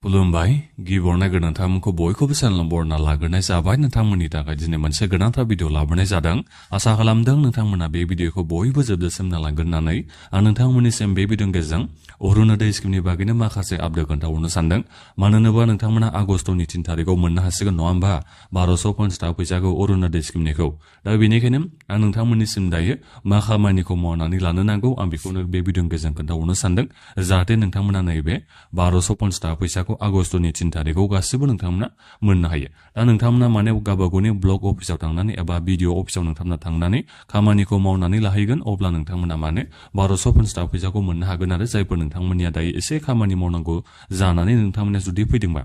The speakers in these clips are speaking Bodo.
खुलुमबाय गिबियावनो नोंथांमोनखौ बयखौबो चेनेलाव बरायना लाग्रोनाय जाबाय। नोंथांमोननि थाखाय दिनै मोनसे गोनांथार भिडिअ लाबोनाय जादों। आसा खालामदों नोंथांमोना बे भिडिअखौ बयबो जोबजासिम नायलांगोन होननानै आं नोंथांमोननिसिम बे भिडिअनि गेजेरजों अरुणोदय स्किमनि बागैनो माखासे आपडेट खोन्थाहरनो सानदों। मानो होनोबा नोंथांमोना आगस्टनि 3 तारिखआव मोननो हासिगोन नङा होमबा 1250 थाखा फैसाखौ अरुणोदय स्किमनिखौ। दा बेनिखायनो आं नोंथांमोननिसिम दायो मा खामानिखौ मावनानै लानो नांगौ आं बेखौनो बे भिडिअनि गेजेरजों खोन्थाहरनो सानदों। जाहाथे नोंथांमोना नैबे 1250 थाखा फैसाखौ आगस्टनि 3 तारिखआव गासिबो नोंथांमोना मोननो हायो। दा नोंथांमोना माने गावबागावनि ब्लक अफिसाव थांनानै एबा बिडिअ अफिसाव नोंथांमोना थांनानै खामानिखौ मावनानै लाहैगोन। अब्ला नोंथांमोना माने 1250 थाखा फैसाखौ मोननो हागोन आरो जायफोर नोंथांमोननिया दायो एसे खामानि मावनांगौ जानानै नोंथांमोना जुदि फैदोंबा।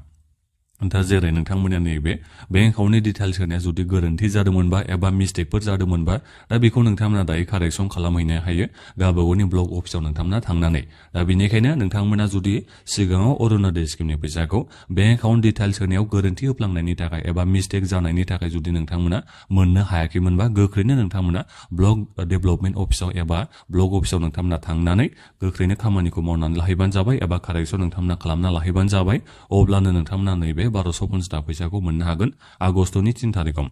दा जेरै नोंथांमोना नैबे बेंक एकाउन्टनि डिटेल्स होनाया जुदि गोरोन्थि जादोंमोनबा एबा मिस्टेकफोर जादोंमोनबा दा बेखौ नोंथांमोना दायो कारेक्सन खालामहैनो हायो गावबागावनि ब्लक अफिसाव नोंथांमोना थांनानै। दा बेनिखायनो नोंथांमोना जुदि सिगाङाव अरुणोदय स्किमनि फैसाखौ बेंक एकाउन्ट डिटेल्स होनायाव गोरोन्थि होफ्लांनायनि थाखाय एबा मिस्टेक जानायनि थाखाय जुदि नोंथांमोना मोननो हायाखैमोनबा गोख्रैनो नोंथांमोना ब्लक डेभेलपमेन्ट अफिसाव एबा ब्लक अफिसाव नोंथांमोना थांनानै गोख्रैनो खामानिखौ मावनानै लाहैबानो जाबाय एबा कारेक्सन नोंथांमोना खालामना लाहैबानो जाबाय। अब्लानो नोंथांमोना नैबे 1250 थाखा फैसाखौ मोननो हागोन आगस्टनि 3 तारिखआव।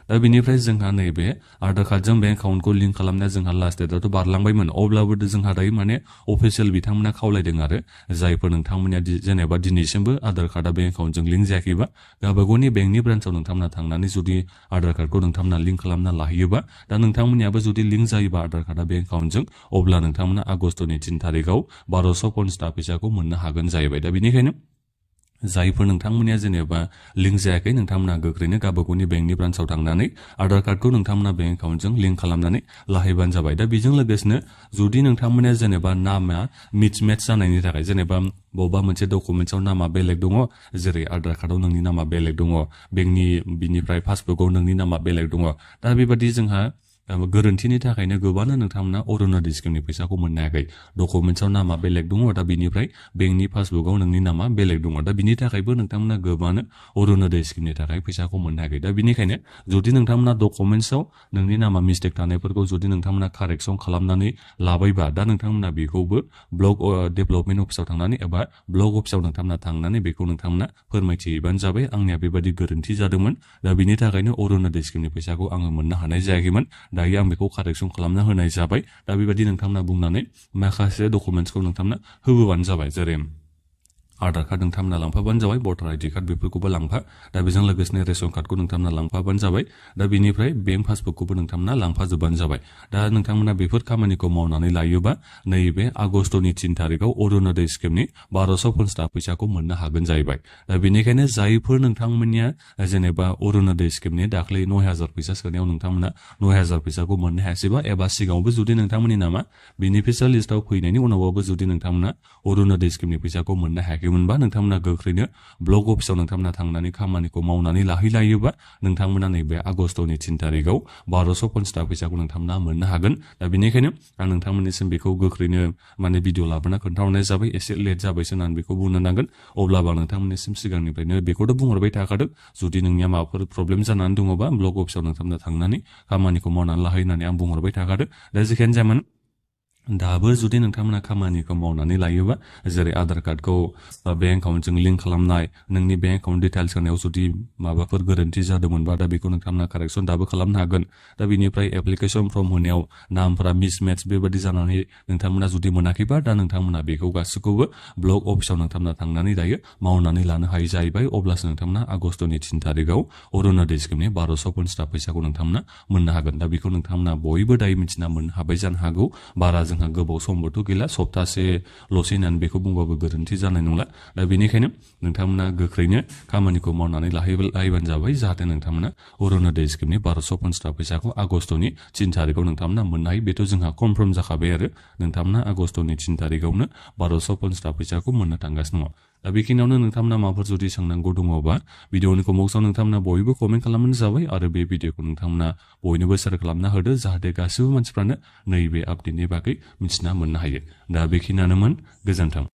दा बेनिफ्राय जोंहा नैबे आधार कार्डजों बेंक एकाउन्टखौ लिंक खालामनाया जोंहा लास्ट डेटआथ' बारलांबायमोन। अब्लाबो जोंहा दायो माने अफिसियेल बिथांमोना खावलायदों आरो जायफोर नोंथांमोना जेनेबा दिनैसिमबो आधार कार्डआ बेंक एकाउन्टजों लिंक जायाखैबा गावबागावनि बेंकनि ब्रान्सआव नोंथांमोना थांनानै जुदि आधार कार्डखौ नोंथांमोना लिंक खालामना लाहैयोबा दा नोंथांमोननियाबो जुदि लिंक जायोबा आधार कार्डआ बेंक एकाउन्टजों अब्ला नोंथांमोना आगस्टनि 3 तारिखआव 1250 थाखा फैसाखौ मोननो हागोन जाहैबाय। दा बेनिखायनो जायफोर नोंथांमोननिया जेनेबा लिंक जायाखै नोंथांमोना गोख्रैनो गावबागावनि बेंकनि ब्रान्सआव थांनानै आधार कार्डखौ नोंथांमोना बेंक एकाउन्टजों लिंक खालामनानै लाहैबानो जाबाय। दा बेजों लोगोसेनो जुदि नोंथांमोननिया जेनेबा नामा मिसमेच जानायनि थाखाय जेनेबा बबेबा मोनसे डकुमेन्टसआव नामा बेलेग दङ जेरै आधार कार्डआव नोंनि नामा बेलेग दङ बेंकनि बिनिफ्राय पासबुकआव नोंनि नामा बेलेग दङ। दा बेबादि जोंहा गोरोन्थिनि थाखायनो गोबांनो नोंथांमोना अरुणोदय स्किमनि फैसाखौ मोननो हायाखै। डकुमेन्टसआव नामा बेलेग दङ दा बिनिफ्राय बेंकनि पासबुकआव नोंनि नामा बेलेग दङ। दा बिनि थाखायबो नोंथांमोना गोबांनो अरुणोदय स्किमनि थाखाय फैसाखौ मोननो हायाखै। दा बिनिखायनो जुदि नोंथांमोना डकुमेन्टसआव नोंनि नामा मिस्टेक थानायफोरखौ जुदि नोंथांमोना कारेक्सन खालामनानै लाबायबा दा नोंथांमोना बेखौबो ब्लक डेभेलपमेन्ट अफिसाव थांनानै एबा ब्लक अफिसाव नोंथांमोना थांनानै बेखौ नोंथांमोना फोरमायथिहैबानो जाबाय आंनिया बेबायदि गोरोन्थि जादोंमोन। दा बिनि थाखायनो अरुणोदय स्किमनि फैसाखौ आङो मोननो हानाय जायाखैमोन। दायो आं बेखौ कारेक्सन खालामना होनाय जाबाय। दा बेबायदि नोंथांमोना बुंनानै माखासे डकुमेन्टसखौ नोंथांमोना होबोबानो जाबाय। जेरै आधार कार्ड नोंथांमोना लांफाबानो जाबाय भटार आइडि कार्ड बेफोरखौबो लांफा। दा बेजों लोगोसेनो रेशन कार्डखौ नोंथांमोना लांफाबानो जाबाय। दा बेनिफ्राय बेंक पासबुकखौबो नोंथांमोना लांफाजोबबानो जाबाय। दा नोंथांमोना बेफोर खामानिखौ मावनानै लायोबा नैबे आगस्टनि 3 तारिखआव अरुणोदय स्किमनि 1250 थाखा फैसाखौ मोननो हागोन जाहैबाय। दा बेनिखायनो जायफोर नोंथांमोननिया जेनेबा अरुणोदय स्किमनि दाख्लै 9000 फैसा सोनायाव नोंथांमोना 9000 फैसाखौ मोननो हायासैबा एबा सिगाङावबो जुदि नोंथांमोननि नामा बेनिफिसियाल लिस्टआव फैनायनि उनावबाबो जुदि नोंथांमोना अरुणोदय स्किमनि फैसाखौ मोननो हायाखैमोनबा नोंथांमोना गोख्रैनो ब्लक अफिसाव नोंथांमोना थांनानै खामानिखौ मावनानै लाहैलायोबा नोंथांमोना नैबे आगस्टनि 3 तारिखआव 1250 थाखा फैसाखौ नोंथांमोना मोननो हागोन। दा बेनिखायनो आं नोंथांमोननिसिम बेखौ गोख्रैनो माने भिडिअ लाबोना खोन्थाहरनाय जाबाय। एसे लेट जाबायसो होननानै बेखौ बुंनो नांगोन। अब्लाबो आं नोंथांमोननिसिम सिगांनिफ्रायनो बेखौथ' बुंहरबाय थाखादों जुदि नोंनिया माबाफोर प्रब्लेम जानानै दङबा ब्लक अफिसाव नोंथांमोना थांनानै खामानिखौ मावनानै लाहै होननानै आं बुंहरबाय थाखादों। दा जेखियानो जायामानो दाबो जुदि नोंथांमोना खामानिखौ मावनानै लायोबा जेरै आधार कार्डखौ बेंक एकाउन्टजों लिंक खालामनाय नोंनि बेंक एकाउन्ट डिटेल्स होनायाव जुदि माबाफोर गोरोन्थि जादोंमोनबा दा बेखौ नोंथांमोना कारेक्सन दाबो खालामनो हागोन। दा बेनिफ्राय एप्लिकेसन फर्म होनायाव नामफोरा मिसमेच बेबादि जानानै नोंथांमोना जुदि मोनाखैबा दा नोंथांमोना बेखौ गासैखौबो ब्लक अफिसाव नोंथांमोना थांनानै दायो मावनानै लानो हायो जाहैबाय। अब्लासो नोंथांमोना आगस्टनि 3 तारिखआव अरुणोदय स्किमनि 1250 थाखा फैसाखौ नोंथांमोना मोननो हागोन। दा बेखौ नोंथांमोना बयबो दायो मिथिना मोननो हाबाय जानो हागौ। बारा जोंहा गोबाव समबोथ' गैला सप्तासेल'सै होननानै बेखौ बुंबाबो गोरोन्थि जानाय नंला। दा बेनिखायनो नोंथांमोना गोख्रैनो खामानिखौ मावनानै लाहैबानो जाबाय जाहाथे नोंथांमोना अरुणोदय स्किमनि 1250 थाखा फैसाखौ आगस्टनि 3 तारिखआव नोंथांमोना मोननो हायो। बेथ' जोंहा कनफार्म जाखाबाय आरो नोंथांमोना आगस्टनि 3 तारिखआवनो 1250 थाखा फैसाखौ मोननो थांगासिनो दङ। दा बेखिनियावनो नोंथांमोना माबाफोर जुदि सोंनांगौ दङबा भिडिअनि कमेन्टआव नोंथांमोना बयबो कमेन्ट खालामबानो जाबाय आरो बे भिडिअखौ नोंथांमोना बयनोबो शेयार खालामना होदो जाहाथे गासिबो मानसिफ्रानो नैबे आपडेटनि बागै मिथिना मोननो हायो। दा बेखिनियानोमोन। गोजोन्थों।